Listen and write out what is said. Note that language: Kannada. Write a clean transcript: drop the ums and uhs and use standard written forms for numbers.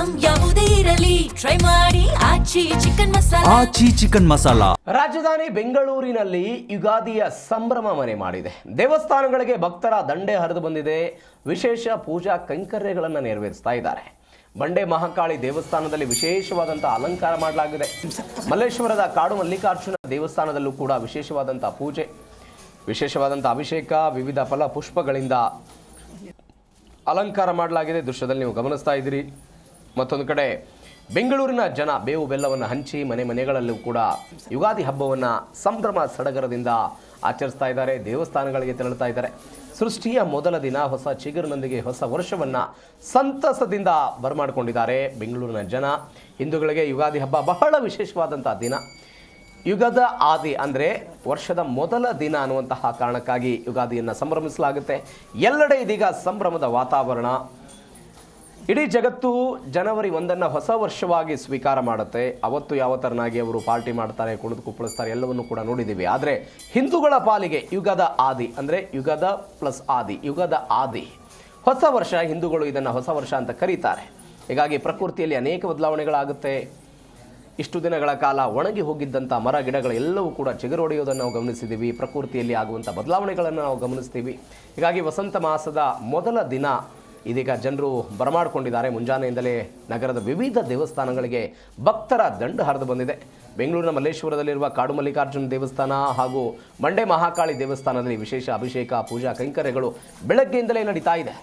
ಐಟಂ ಯಾವುದೇ ಇರಲಿ ಟ್ರೈ ಮಾಡಿ ಆಚಿ ಚಿಕನ್ ಮಸಾಲಾ. ರಾಜಧಾನಿ ಬೆಂಗಳೂರಿನಲ್ಲಿ ಯುಗಾದಿಯ ಸಂಭ್ರಮ ಮನೆ ಮಾಡಿದೆ. ದೇವಸ್ಥಾನಗಳಿಗೆ ಭಕ್ತರ ದಂಡೆ ಹರಿದು ಬಂದಿದೆ. ವಿಶೇಷ ಪೂಜಾ ಕೈಂಕರ್ಯಗಳನ್ನು ನೆರವೇರಿಸ್ತಾ ಇದ್ದಾರೆ. ಬಂಡೆ ಮಹಾಕಾಳಿ ದೇವಸ್ಥಾನದಲ್ಲಿ ವಿಶೇಷವಾದಂತಹ ಅಲಂಕಾರ ಮಾಡಲಾಗಿದೆ. ಮಲ್ಲೇಶ್ವರದ ಕಾಡು ಮಲ್ಲಿಕಾರ್ಜುನ ದೇವಸ್ಥಾನದಲ್ಲೂ ಕೂಡ ವಿಶೇಷವಾದಂತಹ ಪೂಜೆ, ವಿಶೇಷವಾದಂತಹ ಅಭಿಷೇಕ, ವಿವಿಧ ಫಲ ಪುಷ್ಪಗಳಿಂದ ಅಲಂಕಾರ ಮಾಡಲಾಗಿದೆ. ದೃಶ್ಯದಲ್ಲಿ ನೀವು ಗಮನಿಸ್ತಾ ಇದ್ದೀರಿ. ಮತ್ತೊಂದು ಕಡೆ ಬೆಂಗಳೂರಿನ ಜನ ಬೇವು ಬೆಲ್ಲವನ್ನು ಹಂಚಿ ಮನೆಗಳಲ್ಲೂ ಕೂಡ ಯುಗಾದಿ ಹಬ್ಬವನ್ನು ಸಂಭ್ರಮ ಸಡಗರದಿಂದ ಆಚರಿಸ್ತಾ ಇದ್ದಾರೆ. ದೇವಸ್ಥಾನಗಳಿಗೆ ತೆರಳುತ್ತಾ ಇದ್ದಾರೆ. ಸೃಷ್ಟಿಯ ಮೊದಲ ದಿನ ಹೊಸ ಚಿಗುರಿನೊಂದಿಗೆ ಹೊಸ ವರ್ಷವನ್ನು ಸಂತಸದಿಂದ ಬರಮಾಡಿಕೊಂಡಿದ್ದಾರೆ ಬೆಂಗಳೂರಿನ ಜನ. ಹಿಂದೂಗಳಿಗೆ ಯುಗಾದಿ ಹಬ್ಬ ಬಹಳ ವಿಶೇಷವಾದಂಥ ದಿನ. ಯುಗದ ಆದಿ ಅಂದರೆ ವರ್ಷದ ಮೊದಲ ದಿನ ಅನ್ನುವಂತಹ ಕಾರಣಕ್ಕಾಗಿ ಯುಗಾದಿಯನ್ನು ಸಂಭ್ರಮಿಸಲಾಗುತ್ತೆ. ಎಲ್ಲೆಡೆ ಇದೀಗ ಸಂಭ್ರಮದ ವಾತಾವರಣ. ಇಡೀ ಜಗತ್ತು ಜನವರಿ 1 ಹೊಸ ವರ್ಷವಾಗಿ ಸ್ವೀಕಾರ ಮಾಡುತ್ತೆ. ಅವತ್ತು ಯಾವ ಥರನಾಗಿ ಅವರು ಪಾರ್ಟಿ ಮಾಡ್ತಾರೆ, ಕುಣಿದು ಕುಪ್ಪಳಿಸ್ತಾರೆ, ಎಲ್ಲವನ್ನು ಕೂಡ ನೋಡಿದ್ದೀವಿ. ಆದರೆ ಹಿಂದೂಗಳ ಪಾಲಿಗೆ ಯುಗದ ಆದಿ ಅಂದರೆ ಯುಗದ ಪ್ಲಸ್ ಆದಿ, ಯುಗದ ಆದಿ ಹೊಸ ವರ್ಷ. ಹಿಂದೂಗಳು ಇದನ್ನು ಹೊಸ ವರ್ಷ ಅಂತ ಕರೀತಾರೆ. ಹೀಗಾಗಿ ಪ್ರಕೃತಿಯಲ್ಲಿ ಅನೇಕ ಬದಲಾವಣೆಗಳಾಗುತ್ತೆ. ಇಷ್ಟು ದಿನಗಳ ಕಾಲ ಒಣಗಿ ಹೋಗಿದ್ದಂಥ ಮರ ಗಿಡಗಳೆಲ್ಲವೂ ಕೂಡ ಚಿಗುರೊಡೆಯೋದನ್ನು ನಾವು ಗಮನಿಸಿದ್ದೀವಿ. ಪ್ರಕೃತಿಯಲ್ಲಿ ಆಗುವಂಥ ಬದಲಾವಣೆಗಳನ್ನು ನಾವು ಗಮನಿಸ್ತೀವಿ. ಹೀಗಾಗಿ ವಸಂತ ಮಾಸದ ಮೊದಲ ದಿನ ಇದೀಗ ಜನರು ಬರಮಾಡಿಕೊಂಡಿದ್ದಾರೆ. ಮುಂಜಾನೆಯಿಂದಲೇ ನಗರದ ವಿವಿಧ ದೇವಸ್ಥಾನಗಳಿಗೆ ಭಕ್ತರ ದಂಡು ಹರಿದು ಬಂದಿದೆ. ಬೆಂಗಳೂರಿನ ಮಲ್ಲೇಶ್ವರದಲ್ಲಿರುವ ಕಾಡು ಮಲ್ಲಿಕಾರ್ಜುನ ದೇವಸ್ಥಾನ ಹಾಗೂ ಬಂಡೆ ಮಹಾಕಾಳಿ ದೇವಸ್ಥಾನದಲ್ಲಿ ವಿಶೇಷ ಅಭಿಷೇಕ, ಪೂಜಾ ಕೈಂಕರ್ಯಗಳು ಬೆಳಗ್ಗೆಯಿಂದಲೇ ನಡೀತಾ ಇದೆ.